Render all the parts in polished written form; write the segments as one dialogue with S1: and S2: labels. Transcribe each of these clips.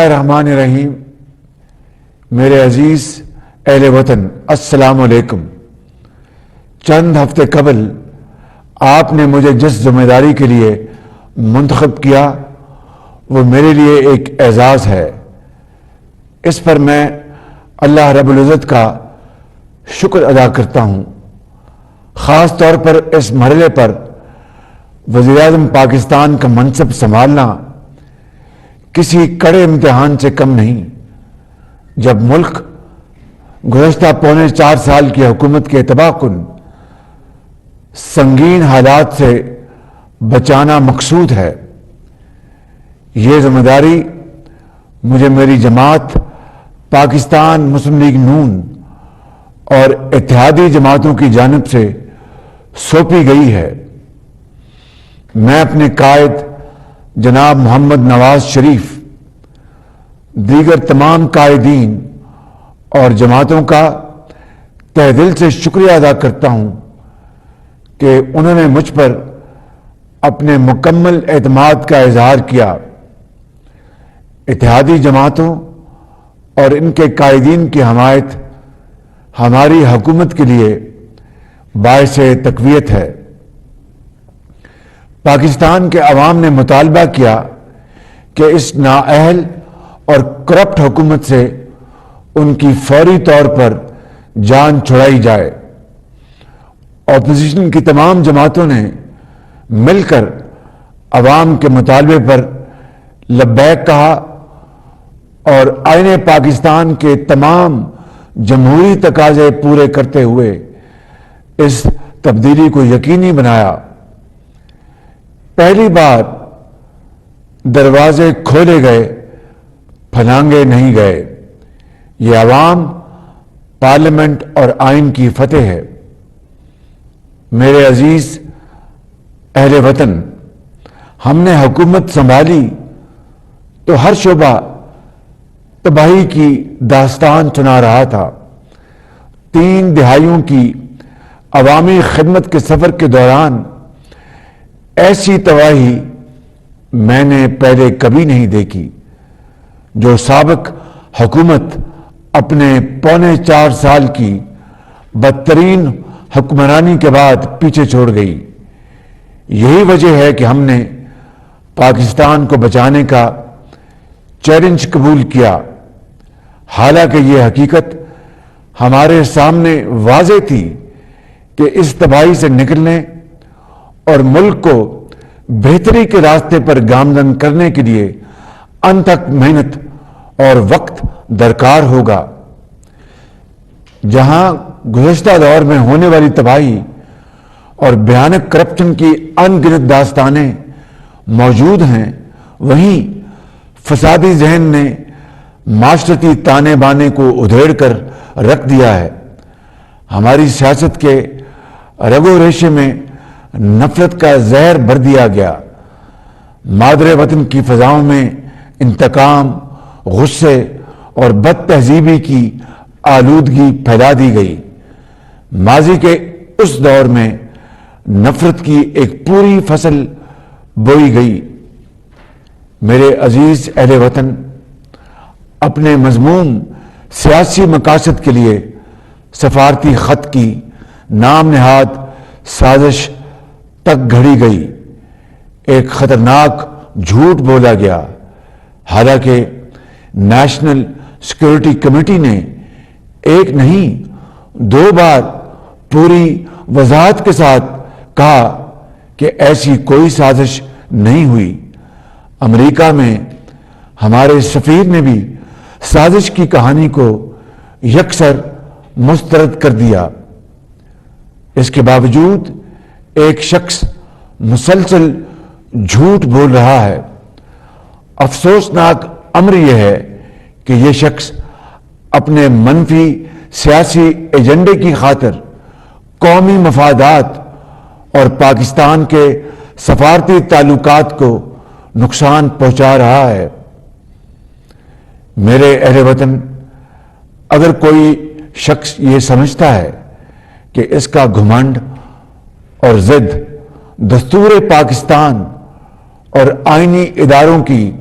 S1: الرحمن الرحیم۔ میرے عزیز اہل وطن، السلام علیکم۔ چند ہفتے قبل آپ نے مجھے جس ذمہ داری کے لیے منتخب کیا وہ میرے لیے ایک اعزاز ہے۔ اس پر میں اللہ رب العزت کا شکر ادا کرتا ہوں۔ خاص طور پر اس مرحلے پر وزیر اعظم پاکستان کا منصب سنبھالنا کسی کڑے امتحان سے کم نہیں، جب ملک گزشتہ پونے 4 سال کی حکومت کے تباہ کن سنگین حالات سے بچانا مقصود ہے۔ یہ ذمہ داری مجھے میری جماعت پاکستان مسلم لیگ نون اور اتحادی جماعتوں کی جانب سے سونپی گئی ہے۔ میں اپنے قائد جناب محمد نواز شریف، دیگر تمام قائدین اور جماعتوں کا تہ دل سے شکریہ ادا کرتا ہوں کہ انہوں نے مجھ پر اپنے مکمل اعتماد کا اظہار کیا۔ اتحادی جماعتوں اور ان کے قائدین کی حمایت ہماری حکومت کے لیے باعث تقویت ہے۔ پاکستان کے عوام نے مطالبہ کیا کہ اس نااہل اور کرپٹ حکومت سے ان کی فوری طور پر جان چھڑائی جائے۔ اپوزیشن کی تمام جماعتوں نے مل کر عوام کے مطالبے پر لبیک کہا اور آئین پاکستان کے تمام جمہوری تقاضے پورے کرتے ہوئے اس تبدیلی کو یقینی بنایا۔ پہلی بار دروازے کھولے گئے، پھلانگے نہیں گئے۔ یہ عوام، پارلیمنٹ اور آئین کی فتح ہے۔ میرے عزیز اہل وطن، ہم نے حکومت سنبھالی تو ہر شعبہ تباہی کی داستان سنا رہا تھا۔ 3 دہائیوں کی عوامی خدمت کے سفر کے دوران ایسی تباہی میں نے پہلے کبھی نہیں دیکھی، جو سابق حکومت اپنے پونے 4 سال کی بدترین حکمرانی کے بعد پیچھے چھوڑ گئی۔ یہی وجہ ہے کہ ہم نے پاکستان کو بچانے کا چیلنج قبول کیا، حالانکہ یہ حقیقت ہمارے سامنے واضح تھی کہ اس تباہی سے نکلنے اور ملک کو بہتری کے راستے پر گامزن کرنے کے لیے انتھک محنت اور وقت درکار ہوگا۔ جہاں گزشتہ دور میں ہونے والی تباہی اور بھیانک کرپشن کی ان گنت داستانیں موجود ہیں، وہیں فسادی ذہن نے معاشرتی تانے بانے کو ادھیڑ کر رکھ دیا ہے۔ ہماری سیاست کے رگ و ریشے میں نفرت کا زہر بھر دیا گیا۔ مادر وطن کی فضاؤں میں انتقام، غصے اور بد تہذیبی کی آلودگی پھیلا دی گئی۔ ماضی کے اس دور میں نفرت کی ایک پوری فصل بوئی گئی۔ میرے عزیز اہل وطن، اپنے مذموم سیاسی مقاصد کے لیے سفارتی خط کی نام نہاد سازش تک گھڑی گئی، ایک خطرناک جھوٹ بولا گیا۔ حالانکہ نیشنل سیکورٹی کمیٹی نے ایک نہیں 2 بار پوری وضاحت کے ساتھ کہا کہ ایسی کوئی سازش نہیں ہوئی۔ امریکہ میں ہمارے سفیر نے بھی سازش کی کہانی کو یکسر مسترد کر دیا۔ اس کے باوجود ایک شخص مسلسل جھوٹ بول رہا ہے۔ افسوسناک امر یہ ہے کہ یہ شخص اپنے منفی سیاسی ایجنڈے کی خاطر قومی مفادات اور پاکستان کے سفارتی تعلقات کو نقصان پہنچا رہا ہے۔ میرے اہل وطن، اگر کوئی شخص یہ سمجھتا ہے کہ اس کا گھمنڈ اور ضد دستور پاکستان اور آئینی اداروں کی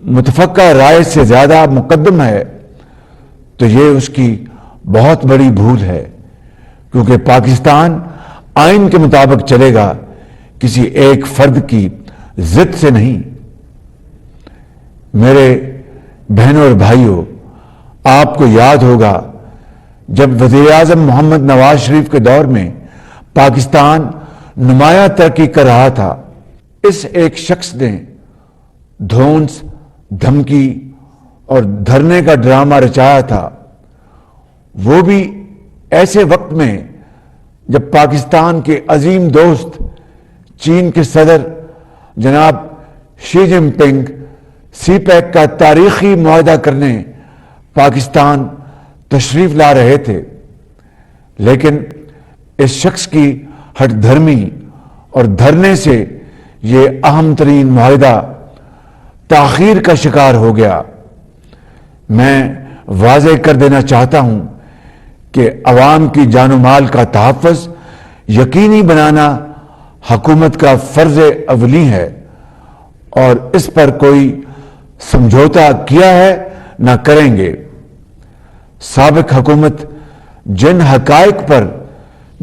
S1: متفقہ رائے سے زیادہ مقدم ہے تو یہ اس کی بہت بڑی بھول ہے، کیونکہ پاکستان آئین کے مطابق چلے گا، کسی ایک فرد کی ضد سے نہیں۔ میرے بہنوں اور بھائیوں، آپ کو یاد ہوگا جب وزیر اعظم محمد نواز شریف کے دور میں پاکستان نمایاں ترقی کر رہا تھا، اس ایک شخص نے دھونس، دھمکی اور دھرنے کا ڈرامہ رچایا تھا، وہ بھی ایسے وقت میں جب پاکستان کے عظیم دوست چین کے صدر جناب شی جن پنگ سی پیک کا تاریخی معاہدہ کرنے پاکستان تشریف لا رہے تھے، لیکن اس شخص کی ہٹ دھرمی اور دھرنے سے یہ اہم ترین معاہدہ تاخیر کا شکار ہو گیا۔ میں واضح کر دینا چاہتا ہوں کہ عوام کی جان و مال کا تحفظ یقینی بنانا حکومت کا فرض اولی ہے، اور اس پر کوئی سمجھوتا کیا ہے نہ کریں گے۔ سابق حکومت جن حقائق پر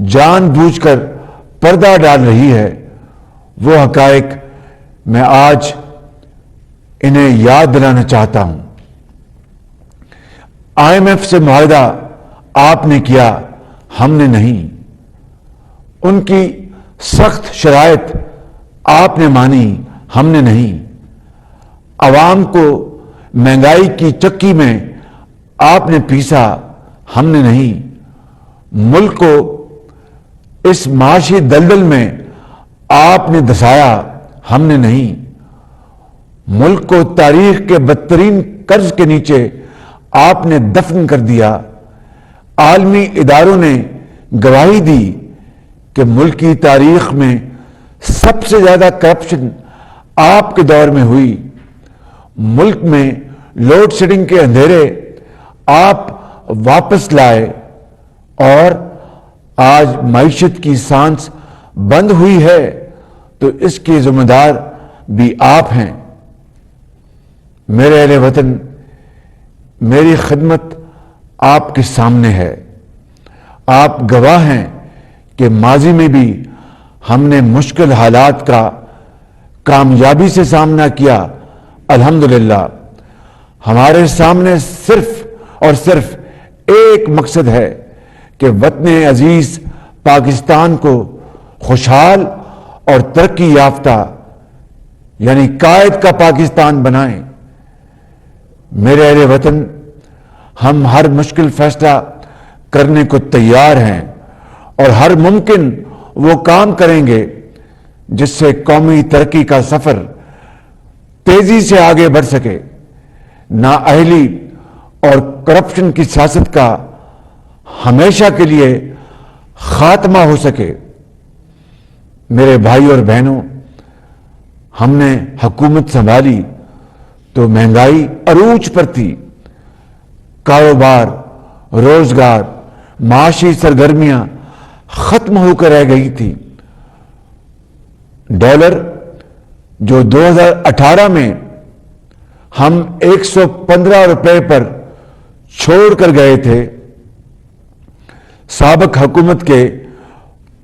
S1: جان بوجھ کر پردہ ڈال رہی ہے، وہ حقائق میں آج انہیں یاد دلانا چاہتا ہوں۔ IMF سے معاہدہ آپ نے کیا، ہم نے نہیں۔ ان کی سخت شرائط آپ نے مانی، ہم نے نہیں۔ عوام کو مہنگائی کی چکی میں آپ نے پیسا، ہم نے نہیں۔ ملک کو اس معاشی دلدل میں آپ نے دھسایا، ہم نے نہیں۔ ملک کو تاریخ کے بدترین قرض کے نیچے آپ نے دفن کر دیا۔ عالمی اداروں نے گواہی دی کہ ملکی تاریخ میں سب سے زیادہ کرپشن آپ کے دور میں ہوئی۔ ملک میں لوڈ شیڈنگ کے اندھیرے آپ واپس لائے، اور آج معیشت کی سانس بند ہوئی ہے تو اس کے ذمہ دار بھی آپ ہیں۔ میرے اہل وطن، میری خدمت آپ کے سامنے ہے۔ آپ گواہ ہیں کہ ماضی میں بھی ہم نے مشکل حالات کا کامیابی سے سامنا کیا۔ الحمدللہ ہمارے سامنے صرف اور صرف ایک مقصد ہے کہ وطن عزیز پاکستان کو خوشحال اور ترقی یافتہ، یعنی قائد کا پاکستان بنائیں۔ میرے اہل وطن، ہم ہر مشکل فیصلہ کرنے کو تیار ہیں اور ہر ممکن وہ کام کریں گے جس سے قومی ترقی کا سفر تیزی سے آگے بڑھ سکے، نااہلی اور کرپشن کی سیاست کا ہمیشہ کے لیے خاتمہ ہو سکے۔ میرے بھائی اور بہنوں، ہم نے حکومت سنبھالی تو مہنگائی عروج پر تھی، کاروبار، روزگار، معاشی سرگرمیاں ختم ہو کر رہ گئی تھی۔ ڈالر جو 2018 میں ہم 115 روپے پر چھوڑ کر گئے تھے، سابق حکومت کے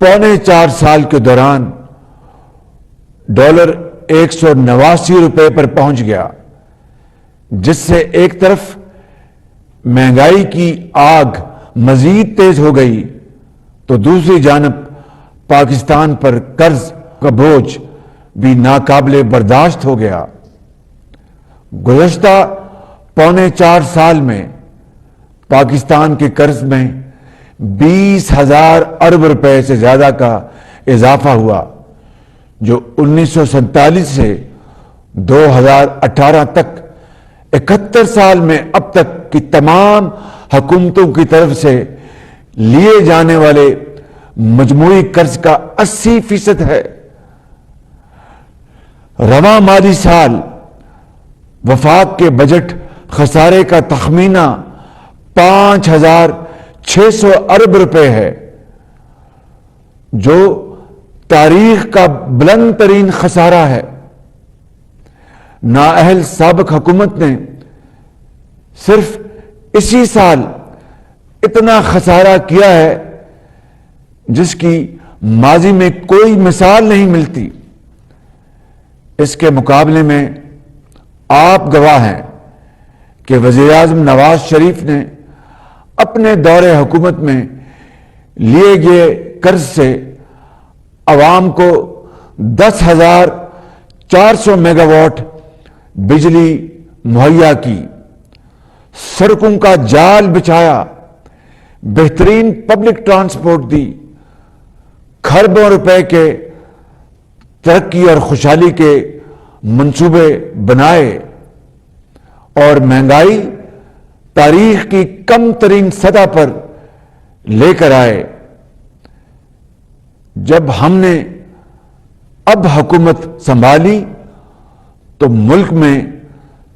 S1: 3.25 سال کے دوران ڈالر 189 روپے پر پہنچ گیا، جس سے ایک طرف مہنگائی کی آگ مزید تیز ہو گئی تو دوسری جانب پاکستان پر قرض کا بوجھ بھی ناقابل برداشت ہو گیا۔ گزشتہ 3.25 سال میں پاکستان کے قرض میں 20,000 ارب روپے سے زیادہ کا اضافہ ہوا، جو 1947 سے 2018 تک 71 سال میں اب تک کی تمام حکومتوں کی طرف سے لیے جانے والے مجموعی قرض کا 80% ہے۔ رواں مالی سال وفاق کے بجٹ خسارے کا تخمینہ 5,600 ارب روپے ہے، جو تاریخ کا بلند ترین خسارہ ہے۔ نااہل سابق حکومت نے صرف اسی سال اتنا خسارہ کیا ہے جس کی ماضی میں کوئی مثال نہیں ملتی۔ اس کے مقابلے میں آپ گواہ ہیں کہ وزیر اعظم نواز شریف نے اپنے دور حکومت میں لیے گئے قرض سے عوام کو 10,400 میگا واٹ بجلی مہیا کی، سڑکوں کا جال بچھایا، بہترین پبلک ٹرانسپورٹ دی، کھربوں روپے کے ترقی اور خوشحالی کے منصوبے بنائے، اور مہنگائی تاریخ کی کم ترین سطح پر لے کر آئے۔ جب ہم نے اب حکومت سنبھالی تو ملک میں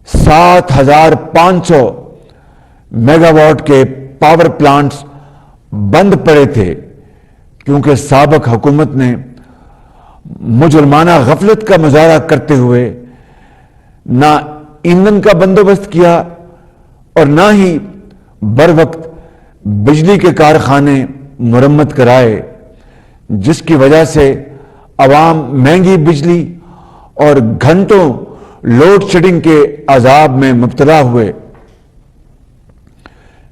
S1: 7,500 میگا واٹ کے پاور پلانٹس بند پڑے تھے، کیونکہ سابق حکومت نے مجرمانہ غفلت کا مظاہرہ کرتے ہوئے نہ ایندھن کا بندوبست کیا اور نہ ہی بر وقت بجلی کے کارخانے مرمت کرائے، جس کی وجہ سے عوام مہنگی بجلی اور گھنٹوں لوڈ شیڈنگ کے عذاب میں مبتلا ہوئے۔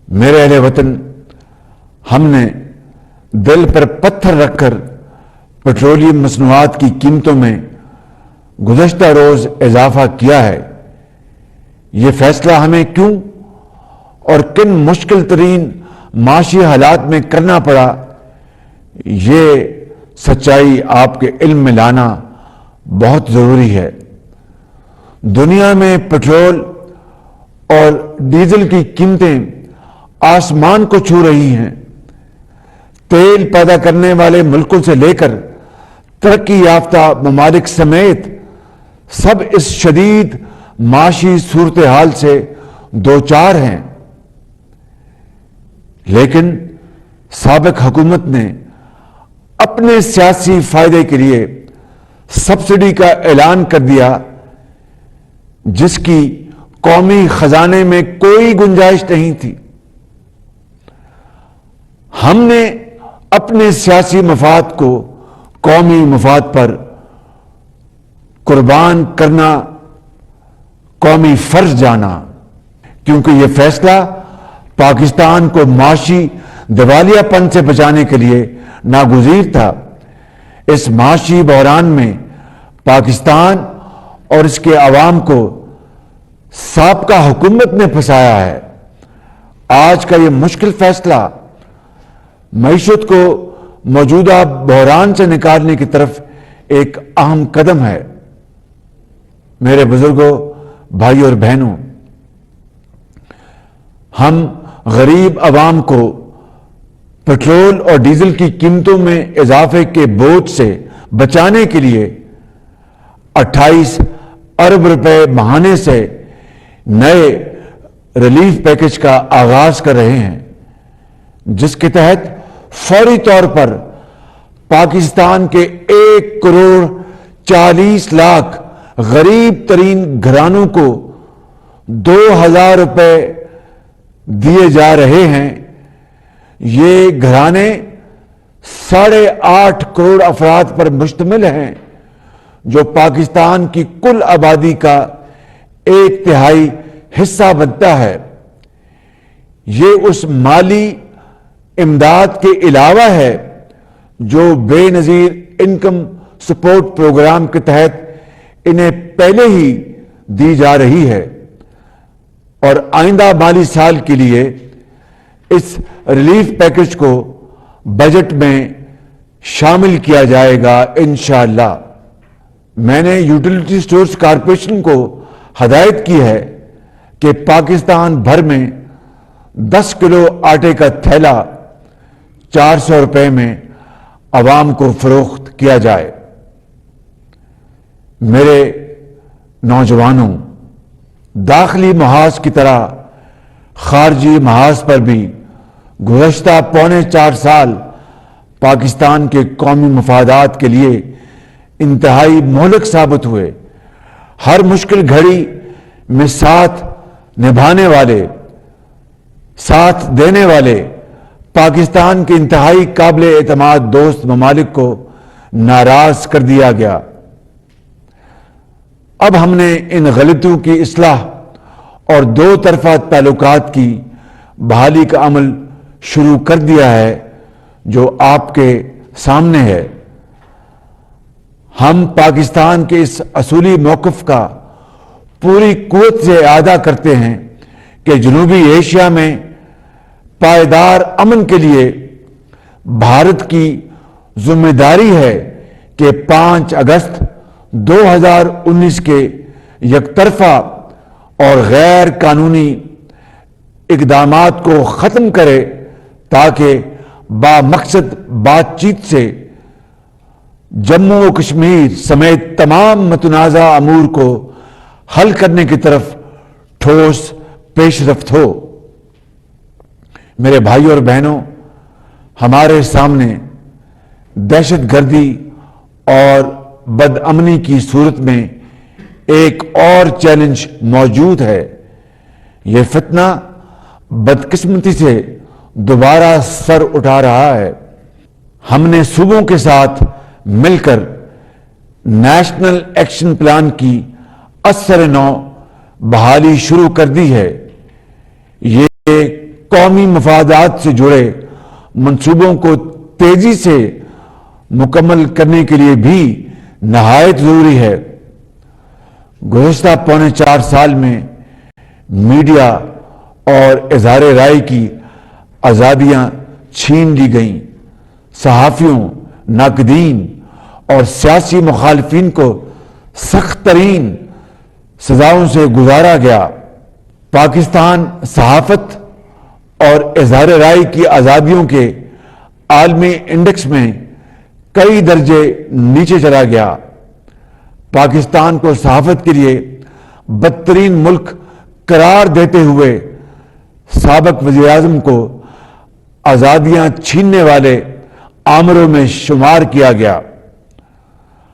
S1: میرے اہل وطن، ہم نے دل پر پتھر رکھ کر پیٹرولیم مصنوعات کی قیمتوں میں گزشتہ روز اضافہ کیا ہے۔ یہ فیصلہ ہمیں کیوں اور کن مشکل ترین معاشی حالات میں کرنا پڑا، یہ سچائی آپ کے علم میں لانا بہت ضروری ہے۔ دنیا میں پیٹرول اور ڈیزل کی قیمتیں آسمان کو چھو رہی ہیں۔ تیل پیدا کرنے والے ملکوں سے لے کر ترقی یافتہ ممالک سمیت سب اس شدید معاشی صورتحال سے دوچار ہیں، لیکن سابق حکومت نے اپنے سیاسی فائدے کے لیے سبسڈی کا اعلان کر دیا، جس کی قومی خزانے میں کوئی گنجائش نہیں تھی۔ ہم نے اپنے سیاسی مفاد کو قومی مفاد پر قربان کرنا قومی فرض جانا، کیونکہ یہ فیصلہ پاکستان کو معاشی دیوالیہ پن سے بچانے کے لیے ناگزیر تھا۔ اس معاشی بحران میں پاکستان اور اس کے عوام کو سابقہ حکومت نے پھنسایا ہے۔ آج کا یہ مشکل فیصلہ معیشت کو موجودہ بحران سے نکالنے کی طرف ایک اہم قدم ہے۔ میرے بزرگوں، بھائی اور بہنوں، ہم غریب عوام کو پیٹرول اور ڈیزل کی قیمتوں میں اضافے کے بوجھ سے بچانے کے لیے 28 ارب روپے ماہانے سے نئے ریلیف پیکج کا آغاز کر رہے ہیں، جس کے تحت فوری طور پر پاکستان کے 1,40,00,000 غریب ترین گھرانوں کو 2,000 روپے دیے جا رہے ہیں۔ یہ گھرانے 8.5 کروڑ افراد پر مشتمل ہیں، جو پاکستان کی کل آبادی کا 1/3 حصہ بنتا ہے۔ یہ اس مالی امداد کے علاوہ ہے جو بے نظیر انکم سپورٹ پروگرام کے تحت انہیں پہلے ہی دی جا رہی ہے، اور آئندہ مالی سال کے لیے اس ریلیف پیکج کو بجٹ میں شامل کیا جائے گا انشاءاللہ۔ میں نے یوٹیلیٹی سٹورز کارپوریشن کو ہدایت کی ہے کہ پاکستان بھر میں 10 کلو آٹے کا تھیلا 400 روپے میں عوام کو فروخت کیا جائے۔ میرے نوجوانوں، داخلی محاذ کی طرح خارجی محاذ پر بھی گزشتہ 4.25 سال پاکستان کے قومی مفادات کے لیے انتہائی مہلک ثابت ہوئے۔ ہر مشکل گھڑی میں ساتھ نبھانے والے، ساتھ دینے والے پاکستان کے انتہائی قابل اعتماد دوست ممالک کو ناراض کر دیا گیا۔ اب ہم نے ان غلطیوں کی اصلاح اور دو طرفہ تعلقات کی بحالی کا عمل شروع کر دیا ہے جو آپ کے سامنے ہے۔ ہم پاکستان کے اس اصولی موقف کا پوری قوت سے اعادہ کرتے ہیں کہ جنوبی ایشیا میں پائیدار امن کے لیے بھارت کی ذمہ داری ہے کہ 5 اگست 2019 کے یک طرفہ اور غیر قانونی اقدامات کو ختم کرے تاکہ بامقصد بات چیت سے جموں و کشمیر سمیت تمام متنازع امور کو حل کرنے کی طرف ٹھوس پیش رفت ہو۔ میرے بھائیوں اور بہنوں، ہمارے سامنے دہشت گردی اور بد امنی کی صورت میں ایک اور چیلنج موجود ہے۔ یہ فتنہ بدقسمتی سے دوبارہ سر اٹھا رہا ہے۔ ہم نے صوبوں کے ساتھ مل کر نیشنل ایکشن پلان کی اثر نو بحالی شروع کر دی ہے۔ یہ قومی مفادات سے جڑے منصوبوں کو تیزی سے مکمل کرنے کے لیے بھی نہایت ضروری ہے۔ گزشتہ پونے 4 سال میں میڈیا اور اظہار رائے کی آزادیاں چھین لی گئیں، صحافیوں، ناقدین اور سیاسی مخالفین کو سخت ترین سزاؤں سے گزارا گیا۔ پاکستان صحافت اور اظہار رائے کی آزادیوں کے عالمی انڈیکس میں کئی درجے نیچے چلا گیا۔ پاکستان کو صحافت کے لیے بدترین ملک قرار دیتے ہوئے سابق وزیر اعظم کو آزادیاں چھیننے والے آمروں میں شمار کیا گیا۔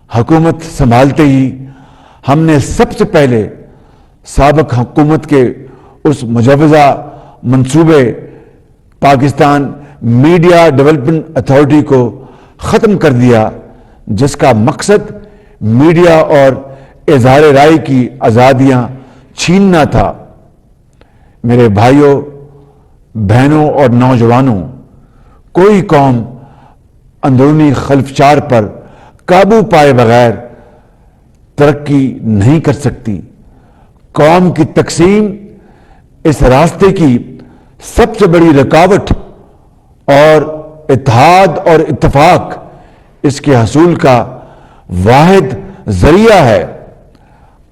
S1: حکومت سنبھالتے ہی ہم نے سب سے پہلے سابق حکومت کے اس مجوزہ منصوبے پاکستان میڈیا ڈیولپمنٹ اتھارٹی کو ختم کر دیا، جس کا مقصد میڈیا اور اظہار رائے کی آزادیاں چھیننا تھا۔ میرے بھائیوں، بہنوں اور نوجوانوں، کوئی قوم اندرونی خلفشار پر قابو پائے بغیر ترقی نہیں کر سکتی۔ قوم کی تقسیم اس راستے کی سب سے بڑی رکاوٹ اور اتحاد اور اتفاق اس کے حصول کا واحد ذریعہ ہے۔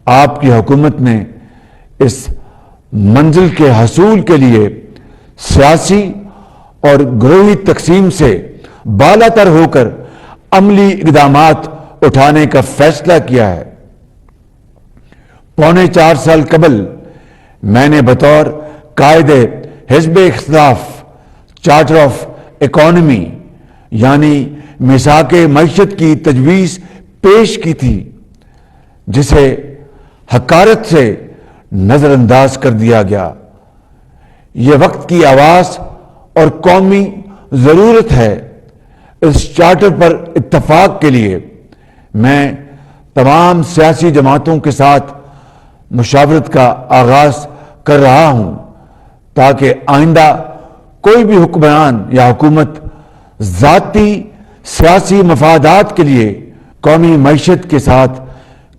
S1: آپ کی حکومت نے اس منزل کے حصول کے لیے سیاسی اور گروہی تقسیم سے بالا تر ہو کر عملی اقدامات اٹھانے کا فیصلہ کیا ہے۔ پونے 4 سال قبل میں نے بطور قائد حزب اختلاف چارٹر آف اکانومی یعنی میثاق معیشت کی تجویز پیش کی تھی، جسے حقارت سے نظر انداز کر دیا گیا۔ یہ وقت کی آواز اور قومی ضرورت ہے۔ اس چارٹر پر اتفاق کے لیے میں تمام سیاسی جماعتوں کے ساتھ مشاورت کا آغاز کر رہا ہوں تاکہ آئندہ کوئی بھی حکمران یا حکومت ذاتی سیاسی مفادات کے لیے قومی معیشت کے ساتھ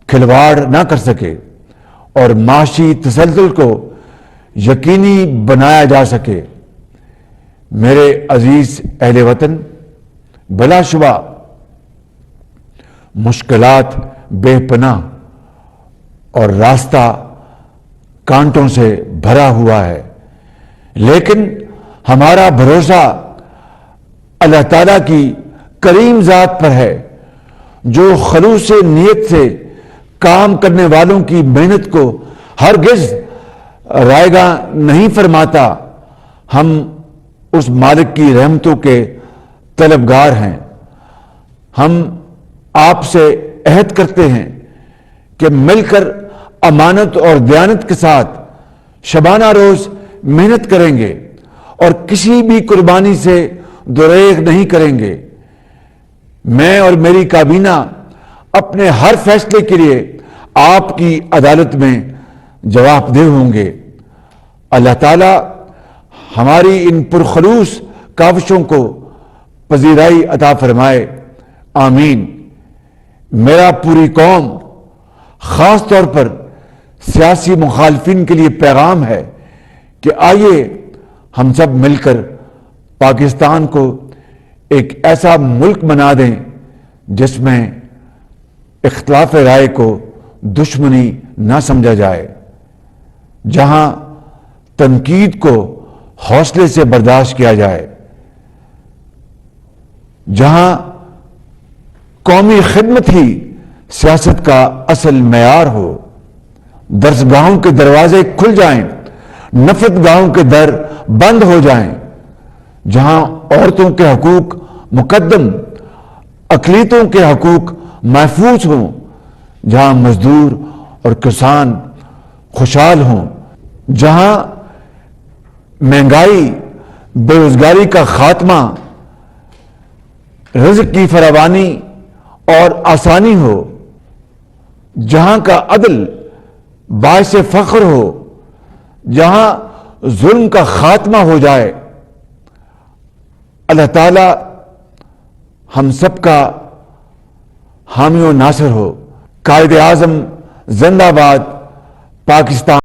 S1: کھلواڑ نہ کر سکے اور معاشی تسلسل کو یقینی بنایا جا سکے۔ میرے عزیز اہل وطن، بلا شبہ مشکلات بے پناہ اور راستہ کانٹوں سے بھرا ہوا ہے، لیکن ہمارا بھروسہ اللہ تعالیٰ کی کریم ذات پر ہے جو خلوص نیت سے کام کرنے والوں کی محنت کو ہرگز رائیگاں نہیں فرماتا۔ ہم اس مالک کی رحمتوں کے طلبگار ہیں۔ ہم آپ سے عہد کرتے ہیں کہ مل کر امانت اور دیانت کے ساتھ شبانہ روز محنت کریں گے اور کسی بھی قربانی سے دریغ نہیں کریں گے۔ میں اور میری کابینہ اپنے ہر فیصلے کے لیے آپ کی عدالت میں جواب دہ ہوں گے۔ اللہ تعالی ہماری ان پرخلوص کاوشوں کو پذیرائی عطا فرمائے، آمین۔ میرا پوری قوم، خاص طور پر سیاسی مخالفین کے لیے پیغام ہے کہ آئیے ہم سب مل کر پاکستان کو ایک ایسا ملک بنا دیں جس میں اختلاف رائے کو دشمنی نہ سمجھا جائے، جہاں تنقید کو حوصلے سے برداشت کیا جائے، جہاں قومی خدمت ہی سیاست کا اصل معیار ہو، درسگاہوں کے دروازے کھل جائیں، نفرت گاہوں کے در بند ہو جائیں، جہاں عورتوں کے حقوق مقدم، اقلیتوں کے حقوق محفوظ ہوں، جہاں مزدور اور کسان خوشحال ہوں، جہاں مہنگائی، بے روزگاری کا خاتمہ، رزق کی فراوانی اور آسانی ہو، جہاں کا عدل باعث فخر ہو، جہاں ظلم کا خاتمہ ہو جائے۔ اللہ تعالی ہم سب کا حامی و ناصر ہو۔ قائد اعظم زندہ باد، پاکستان۔